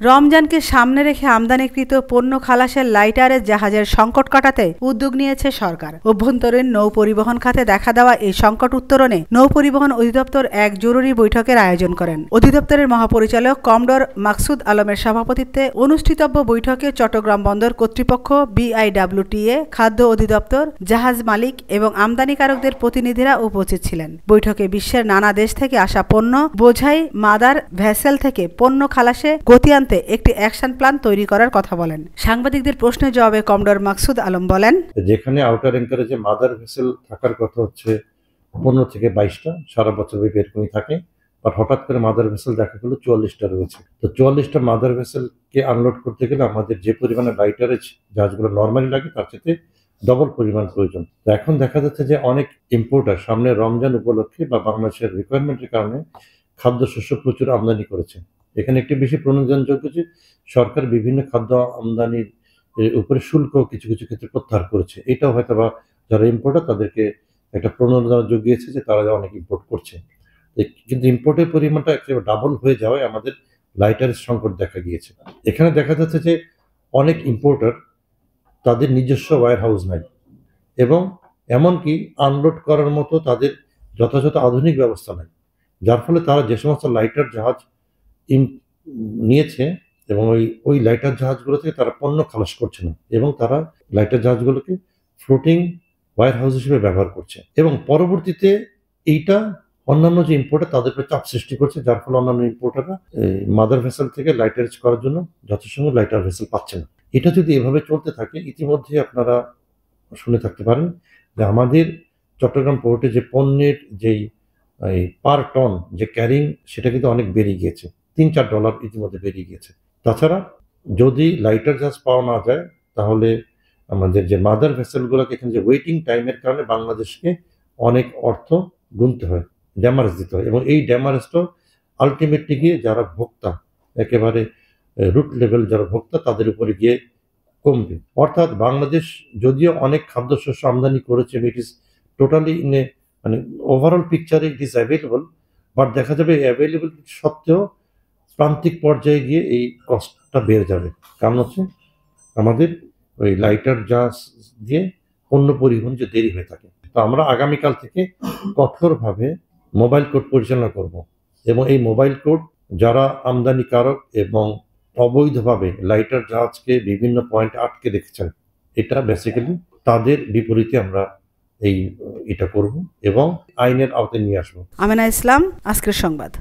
রমজানকে সামনে রেখে আমদানিকৃত পণ্য খালাসের লাইটারের জাহাজের সংকট কাটাতে উদ্যোগ নিয়েছে সরকার। অভ্যন্তরীণ নৌ পরিবহন খাতে দেখা দেওয়া এই সংকট উত্তরণে নৌ পরিবহন অধিদপ্তর এক জরুরি বৈঠকের আয়োজন করেন। অধিদপ্তরের মহাপরিচালক কমডর মাকসুদ আলমের সভাপতিত্বে অনুষ্ঠিতব্য বৈঠকে চট্টগ্রাম বন্দর কর্তৃপক্ষ, BIWTA, খাদ্য অধিদপ্তর, জাহাজ মালিক এবং আমদানিকারকদের প্রতিনিধিরা উপস্থিত ছিলেন। বৈঠকে বিশ্বের নানা দেশ থেকে আসা পণ্য বোঝাই মাদার ভেসেল থেকে পণ্য খালাসে গতি আনতে একটি অ্যাকশন প্ল্যান তৈরি করার কথা বলেন। সাংবাদিকদের প্রশ্নের জবাবে কমডর মাকসুদ আলম বলেন, যেখানে আউটার অ্যাঙ্কারেজে মাদার ভেসেল থাকার কথা হচ্ছে 15 থেকে 22টা, সারা বছর এরকমই থাকে, বাট হঠাৎ করে মাদার ভেসেল দেখা গেল 44টা রয়েছে। তো 44টা মাদার ভেসেলকে আনলোড করতে গেলে আমাদের যে পরিমাণে লাইটারেজ জাহাজগুলো নর্মালি লাগে তার চেয়ে ডবল পরিমাণ প্রয়োজন। তো এখন দেখা যাচ্ছে যে অনেক ইম্পোর্টার সামনে রমজান উপলক্ষে বা বাংলাদেশের রিকোয়ারমেন্টের কারণে খাদ্যশস্য প্রচুর আমদানি করেছে। এখানে একটি বেশি প্রণোদনযোগ্য যে সরকার বিভিন্ন খাদ্য আমদানির উপরে শুল্ক কিছু কিছু ক্ষেত্রে প্রত্যাহার করেছে। এটাও হয়তো বা যারা ইম্পোর্টার তাদেরকে একটা প্রণোদনা জুগিয়েছে যে তারা অনেক ইম্পোর্ট করছে। কিন্তু ইম্পোর্টের পরিমাণটা একেবারে ডাবল হয়ে যাওয়ায় আমাদের লাইটারের সংকট দেখা গিয়েছে। এখানে দেখা যাচ্ছে যে অনেক ইম্পোর্টার তাদের নিজস্ব ওয়্যার হাউস নাই এবং এমনকি আনলোড করার মতো তাদের যথাযথ আধুনিক ব্যবস্থা নাই, যার ফলে তারা যে সমস্ত লাইটার জাহাজ নিয়েছে এবং ওই লাইটার জাহাজগুলো থেকে তারা পণ্য খালাস করছে না এবং তারা লাইটার জাহাজগুলোকে ফ্লোটিং ওয়্যার হাউস হিসেবে ব্যবহার করছে এবং পরবর্তীতে এইটা অন্যান্য যে ইম্পোর্টার তাদের উপরে চাপ সৃষ্টি করছে, যার ফলে অন্যান্য ইম্পোর্টাররা মাদার ভেসেল থেকে লাইটারেজ করার জন্য যথেষ্ট লাইটার ভেসেল পাচ্ছে না। এটা যদি এভাবে চলতে থাকে, ইতিমধ্যে আপনারা শুনে থাকতে পারেন যে আমাদের চট্টগ্রাম পোর্টে যে পণ্যের যেই পার টন যে ক্যারিং সেটা কিন্তু অনেক বেড়ে গিয়েছে, $3-4 ইতিমধ্যে বেরিয়ে গিয়েছে। তাছাড়া যদি লাইটার জাহাজ পাওয়া না যায় তাহলে আমাদের যে মাদার ভেসেলগুলোকে এখানে যে ওয়েটিং টাইমের কারণে বাংলাদেশকে অনেক অর্থ গুনতে হয়, ড্যামারেজ দিতে হয় এবং এই ড্যামারেজটা আলটিমেটলি গিয়ে যারা ভোক্তা, একেবারে রুট লেভেল যারা ভোক্তা তাদের উপরে গিয়ে কমবে। অর্থাৎ বাংলাদেশ যদিও অনেক খাদ্যশস্য আমদানি করেছে, ইট ইজ টোটালি মানে ওভারঅল পিকচারে ইট ইজ অ্যাভেলেবল, বাট দেখা যাবে অ্যাভেলেবল সত্ত্বেও প্রান্তিক পর্যায়ে গিয়ে এই কস্টটা বেড়ে যাবে। কারণ হচ্ছে আমাদের ওই লাইটার জাহাজ দিয়ে পণ্য পরিবহন যে দেরি হয়ে থাকে। তো আমরা আগামীকাল থেকে কঠোরভাবে মোবাইল কোড পরিচালনা করব এবং এই মোবাইল কোড যারা আমদানিকারক এবং অবৈধভাবে লাইটার জাহাজকে বিভিন্ন পয়েন্টে আটকে রেখেছেন, এটা বেসিক্যালি তাদের বিপরীতে আমরা এটা করব এবং আইনের আওতায় নিয়ে আসবো। আমেনা ইসলাম, আজকের সংবাদ।